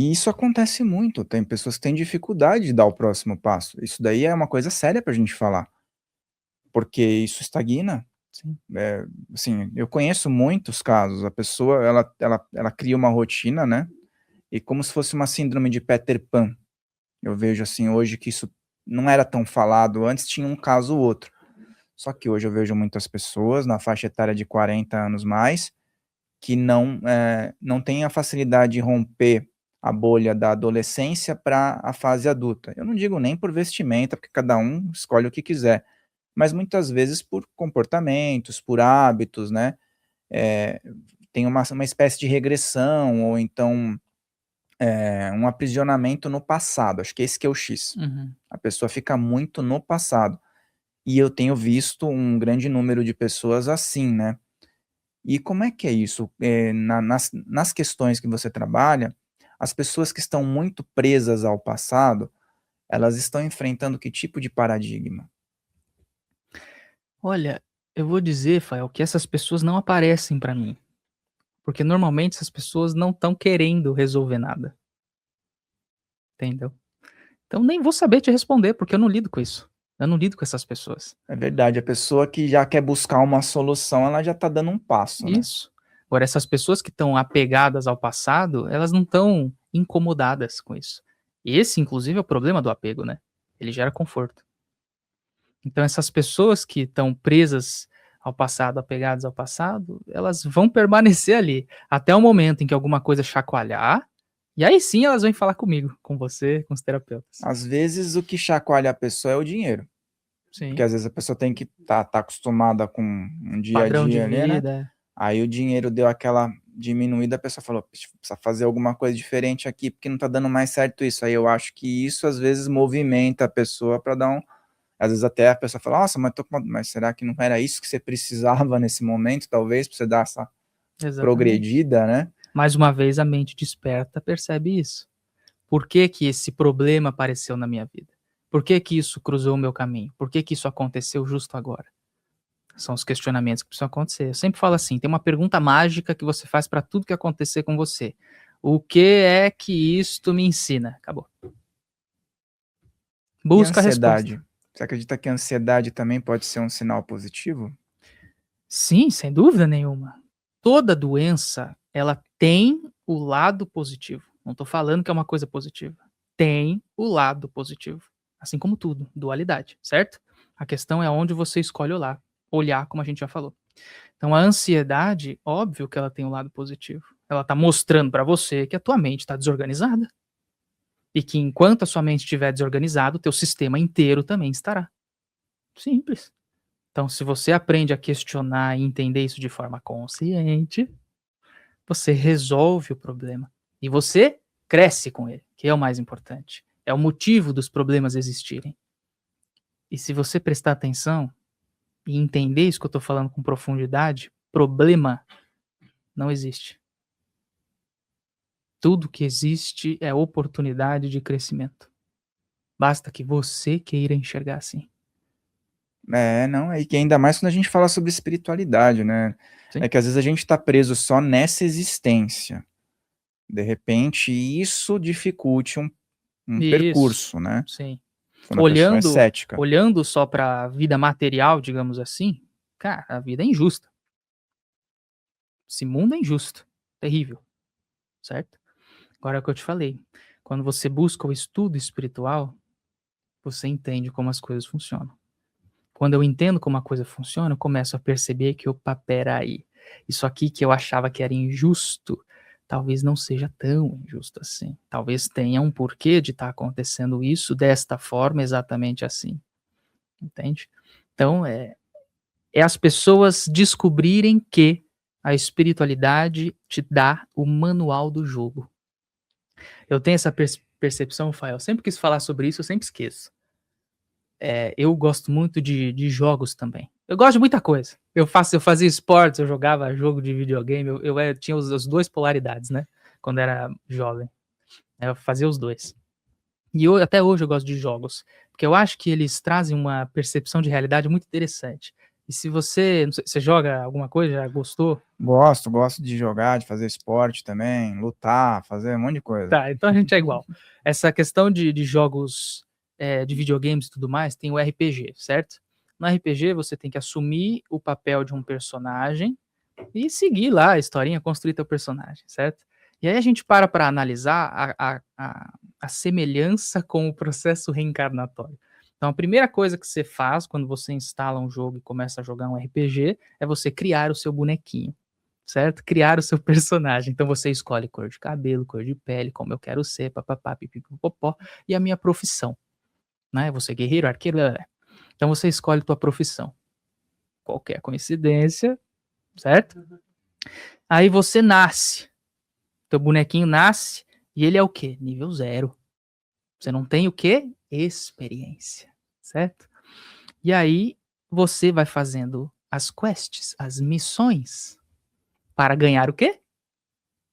E isso acontece muito, tem pessoas que têm dificuldade de dar o próximo passo. Isso daí é uma coisa séria pra gente falar, porque isso estagna. Sim. Assim, eu conheço muitos casos, a pessoa ela cria uma rotina, né, e como se fosse uma síndrome de Peter Pan. Eu vejo, assim, hoje que isso não era tão falado, antes tinha um caso ou outro. Só que hoje eu vejo muitas pessoas na faixa etária de 40 anos mais, que não têm a facilidade de romper a bolha da adolescência para a fase adulta. Eu não digo nem por vestimenta, porque cada um escolhe o que quiser, mas muitas vezes por comportamentos, por hábitos, né, eh, tem uma espécie de regressão ou então, um aprisionamento no passado, acho que esse que é o X. Uhum. A pessoa fica muito no passado. E eu tenho visto um grande número de pessoas assim, né. E como é que é isso? Nas questões que você trabalha, as pessoas que estão muito presas ao passado, elas estão enfrentando que tipo de paradigma? Olha, eu vou dizer, Fael, que essas pessoas não aparecem pra mim, porque normalmente essas pessoas não estão querendo resolver nada, entendeu? Então nem vou saber te responder, porque eu não lido com isso. Eu não lido com essas pessoas. É verdade, a pessoa que já quer buscar uma solução, ela já está dando um passo, né. Isso. Agora, essas pessoas que estão apegadas ao passado, elas não estão incomodadas com isso. Esse, inclusive, é o problema do apego, né? Ele gera conforto. Então, essas pessoas que estão presas ao passado, apegadas ao passado, elas vão permanecer ali até o momento em que alguma coisa chacoalhar, e aí sim elas vêm falar comigo, com você, com os terapeutas. Às vezes o que chacoalha a pessoa é o dinheiro, porque Sim. às vezes a pessoa tem que tá acostumada com um dia a Padrão de dia ali, né, vida. aí o dinheiro deu aquela diminuída, a pessoa falou: "Poxa, precisa fazer alguma coisa diferente aqui, porque não tá dando mais certo isso". Aí eu acho que isso às vezes movimenta a pessoa para dar às vezes até a pessoa fala: "Nossa, mas será que não era isso que você precisava nesse momento, talvez, pra você dar essa Exatamente. progredida, né?". Mais uma vez, a mente desperta percebe isso. Por que que esse problema apareceu na minha vida? Por que que isso cruzou o meu caminho? Por que que isso aconteceu justo agora? São os questionamentos que precisam acontecer. Eu sempre falo assim, tem uma pergunta mágica que você faz para tudo que acontecer com você. O que é que isto me ensina? Acabou. E a Busca a resposta. ansiedade? Você acredita que a ansiedade também pode ser um sinal positivo? Sim, sem dúvida nenhuma. Toda doença, ela tem o lado positivo. Não estou falando que é uma coisa positiva. Tem o lado positivo. Assim como tudo, dualidade, certo? A questão é onde você escolhe olhar, como a gente já falou. Então a ansiedade, óbvio que ela tem um lado positivo. Ela está mostrando para você que a tua mente está desorganizada. E que enquanto a sua mente estiver desorganizada, o teu sistema inteiro também estará. Simples. Então, se você aprende a questionar e entender isso de forma consciente, você resolve o problema. E você cresce com ele, que é o mais importante. É o motivo dos problemas existirem. E se você prestar atenção e entender isso que eu estou falando com profundidade, problema não existe. Tudo que existe é oportunidade de crescimento. Basta que você queira enxergar assim. É, não, é que ainda mais quando a gente fala sobre espiritualidade, né. É Sim? que às vezes a gente tá preso só nessa existência. De repente isso dificulte um Isso. percurso, né, Sim. quando a pessoa é Olhando cética. olhando só para a vida material, digamos assim, cara, a vida é injusta. Esse mundo é injusto, terrível, certo? Agora é o que eu te falei, quando você busca o estudo espiritual, você entende como as coisas funcionam. Quando eu entendo como a coisa funciona, eu começo a perceber que, opa, peraí, isso aqui que eu achava que era injusto, talvez não seja tão injusto assim. Talvez tenha um porquê de estar acontecendo isso desta forma, exatamente assim, entende? Então, é as pessoas descobrirem que a espiritualidade te dá o manual do jogo. Eu tenho essa percepção, Fael, eu sempre quis falar sobre isso, eu sempre esqueço. Eu gosto muito de jogos também. Eu gosto de muita coisa. Eu fazia esportes, eu jogava jogo de videogame, eu tinha as duas polaridades, né? Quando era jovem. Eu fazia os dois. E até hoje eu gosto de jogos, porque eu acho que eles trazem uma percepção de realidade muito interessante. E se você, não sei, você joga alguma coisa, já gostou? Gosto de jogar, de fazer esporte também, lutar, fazer um monte de coisa. Tá, então a gente é igual. Essa questão de jogos, de videogames e tudo mais, tem o RPG, certo? No RPG você tem que assumir o papel de um personagem e seguir lá a historinha, construir teu personagem, certo? E aí a gente para analisar a semelhança com o processo reencarnatório. Então a primeira coisa que você faz quando você instala um jogo e começa a jogar um RPG é você criar o seu bonequinho, certo? Criar o seu personagem. Então você escolhe cor de cabelo, cor de pele, como eu quero ser, papapá, pipipipopó, e a minha profissão, né? Você guerreiro, arqueiro, blá, blá. Então você escolhe tua profissão. Qualquer coincidência, certo? Aí você nasce. Teu bonequinho nasce e ele é o quê? Nível 0. Você não tem o quê? Experiência, certo? E aí você vai fazendo as quests, as missões, para ganhar o quê?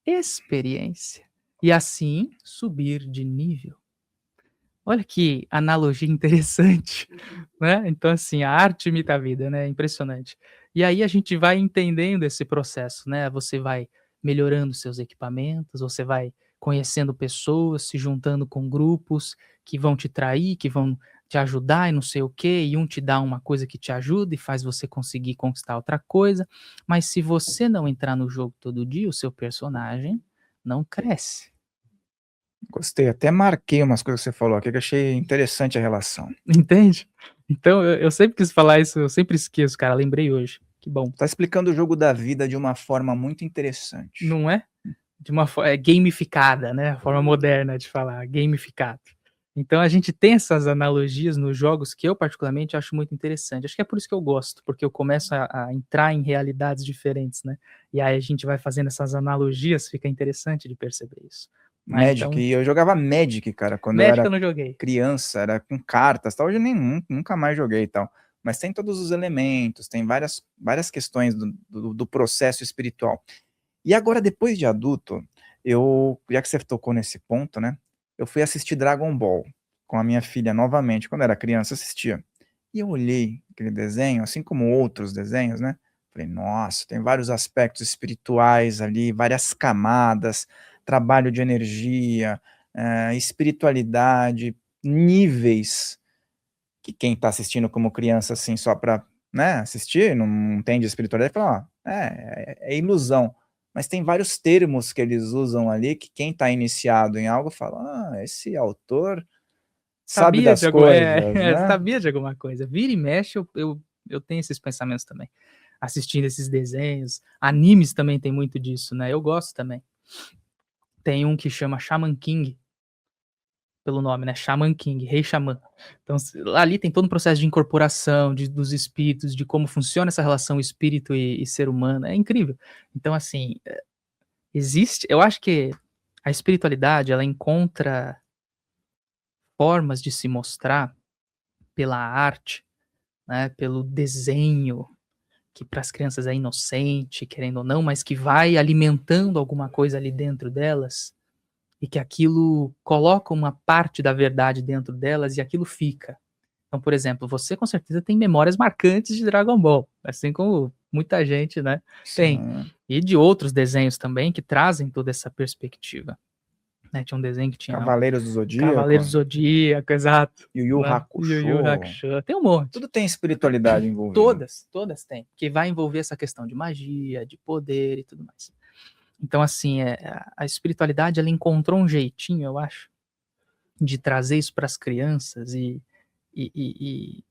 Experiência. E assim subir de nível. Olha que analogia interessante, né? Então, assim, a arte imita a vida, né? Impressionante. E aí a gente vai entendendo esse processo, né? Você vai melhorando seus equipamentos, você vai conhecendo pessoas, se juntando com grupos que vão te trair, que vão te ajudar e não sei o quê, e um te dá uma coisa que te ajuda e faz você conseguir conquistar outra coisa. Mas se você não entrar no jogo todo dia, o seu personagem não cresce. Gostei, até marquei umas coisas que você falou aqui que eu achei interessante a relação. Entende? Então eu sempre quis falar isso, eu sempre esqueço, cara, lembrei hoje. Que bom. Tá explicando o jogo da vida de uma forma muito interessante. Não é? De uma gamificada, né, a forma moderna de falar, gamificado. Então a gente tem essas analogias nos jogos que eu particularmente acho muito interessante. Acho que é por isso que eu gosto, porque eu começo a entrar em realidades diferentes, né, e aí a gente vai fazendo essas analogias, fica interessante de perceber isso. Né, Magic, então e eu jogava Magic, cara, quando eu Magic era eu não joguei. criança, era com cartas, tal. Hoje eu nunca mais joguei e tal. Mas tem todos os elementos, tem várias questões do processo espiritual. E agora, depois de adulto, já que você tocou nesse ponto, né? Eu fui assistir Dragon Ball com a minha filha novamente. Quando era criança, eu assistia. E eu olhei aquele desenho, assim como outros desenhos, né? Falei, nossa, tem vários aspectos espirituais ali, várias camadas, trabalho de energia, espiritualidade, níveis, que quem está assistindo como criança, assim, só para, né, assistir, não entende espiritualidade, fala, ó, é ilusão. Mas tem vários termos que eles usam ali, que quem está iniciado em algo fala, esse autor sabe Sabia de das coisas, né? sabia de alguma coisa. Vira e mexe eu tenho esses pensamentos também, assistindo esses desenhos, animes também tem muito disso, né, eu gosto também. Tem um que chama Shaman King, pelo nome, né, Shaman King, Rei Xamã. Então ali tem todo um processo de incorporação dos espíritos, de como funciona essa relação espírito e ser humano, é incrível. Então assim, existe, eu acho que a espiritualidade ela encontra formas de se mostrar pela arte, né, pelo desenho, que para as crianças é inocente, querendo ou não, mas que vai alimentando alguma coisa ali dentro delas, e que aquilo coloca uma parte da verdade dentro delas e aquilo fica. Então, por exemplo, você com certeza tem memórias marcantes de Dragon Ball, assim como muita gente, né, tem. Sim. E de outros desenhos também que trazem toda essa perspectiva. Né, tinha um desenho que tinha o Cavaleiros do Zodíaco, Cavaleiro do Zodíaco, exato, Yu Yu né, Yu Yu Hakusho, Hakusho, tem um monte. tudo tem espiritualidade envolvida. Todas têm, que vai envolver essa questão de magia, de poder e tudo mais. Então, assim, a espiritualidade, ela encontrou um jeitinho, eu acho, de trazer isso para as crianças e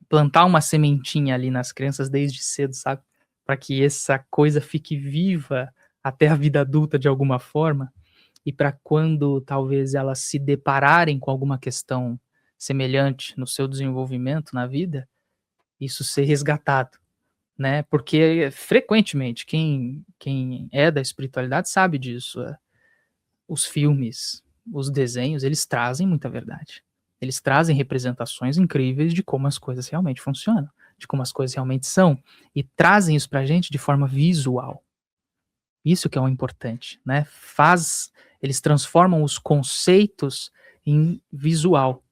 plantar uma sementinha ali nas crianças desde cedo, sabe? Para que essa coisa fique viva até a vida adulta de alguma forma, e para quando talvez elas se depararem com alguma questão semelhante no seu desenvolvimento na vida, isso ser resgatado, né? Porque frequentemente quem é da espiritualidade sabe disso. Os filmes, os desenhos, eles trazem muita verdade. Eles trazem representações incríveis de como as coisas realmente funcionam, de como as coisas realmente são, e trazem isso pra gente de forma visual. Isso que é o importante, né? Eles transformam os conceitos em visual.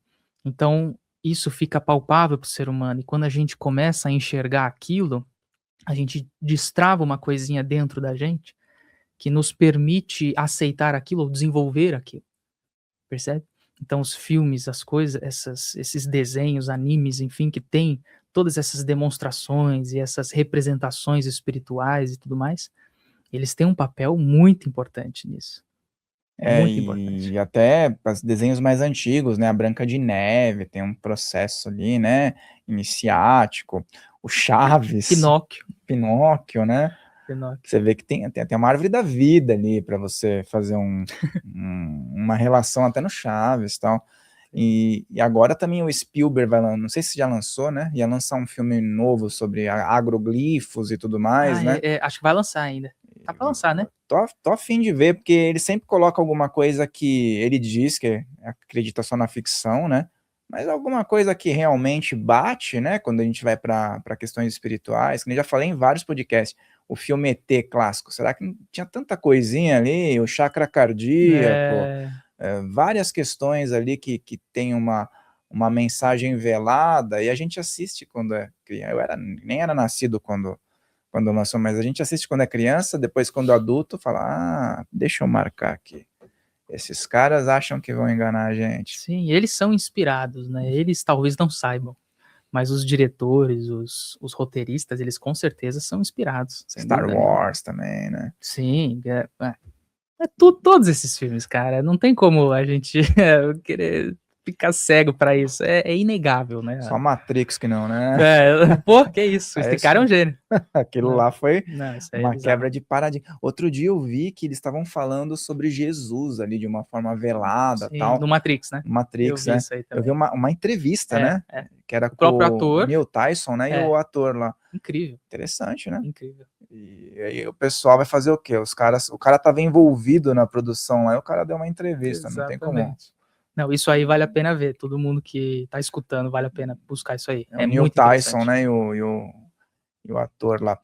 Então, isso fica palpável para o ser humano, e quando a gente começa a enxergar aquilo, a gente destrava uma coisinha dentro da gente, que nos permite aceitar aquilo ou desenvolver aquilo, percebe? Então os filmes, as coisas, esses desenhos, animes, enfim, que tem todas essas demonstrações e essas representações espirituais e tudo mais, eles têm um papel muito importante nisso. É muito importante. E até os desenhos mais antigos, né, a Branca de Neve tem um processo ali, né, iniciático, o Chaves, Pinóquio, Pinóquio, né, Pinóquio. você vê que tem até uma árvore da vida ali para você fazer uma relação até no Chaves, tal. E agora também o Spielberg não sei se já lançou, né, ia lançar um filme novo sobre agroglifos e tudo mais, né. Acho que vai lançar ainda. Tá pra lançar, né? Tô a fim de ver, porque ele sempre coloca alguma coisa que ele diz que acredita só na ficção, né, mas alguma coisa que realmente bate, né, quando a gente vai para questões espirituais, que nem já falei em vários podcasts, o filme ET clássico, será que não tinha tanta coisinha ali, o chakra cardíaco, várias questões ali que tem uma mensagem velada, e a gente assiste quando é criança. Nem era nascido quando lançou, mas a gente assiste quando é criança, depois quando adulto fala, deixa eu marcar aqui. Esses caras acham que vão enganar a gente. Sim, eles são inspirados, né? Eles talvez não saibam, mas os diretores, os roteiristas, eles com certeza são inspirados. Sem Star dúvida nenhuma. Wars também, né? Sim, todos esses filmes, cara. Não tem como a gente querer ficar cego pra isso. É inegável, né? Só Matrix que não, né? Pô, que isso? Esse cara é um gênio. Aquilo lá foi Não, isso aí uma é bizarro. quebra de paradigma. Outro dia eu vi que eles estavam falando sobre Jesus ali de uma forma velada, Sim, tal. no Matrix, né? Matrix, Eu vi né? isso aí Eu vi também. uma entrevista, né? Que era O com próprio o ator. Neil Tyson, né? E o ator lá. Incrível. Interessante, né? Incrível. E aí o pessoal vai fazer o quê? O cara estava envolvido na produção lá e o cara deu uma entrevista, não tem como. Não, isso aí vale a pena ver. Todo mundo que tá escutando vale a pena buscar isso aí. É o Neil muito Tyson, interessante. né? E o ator lá.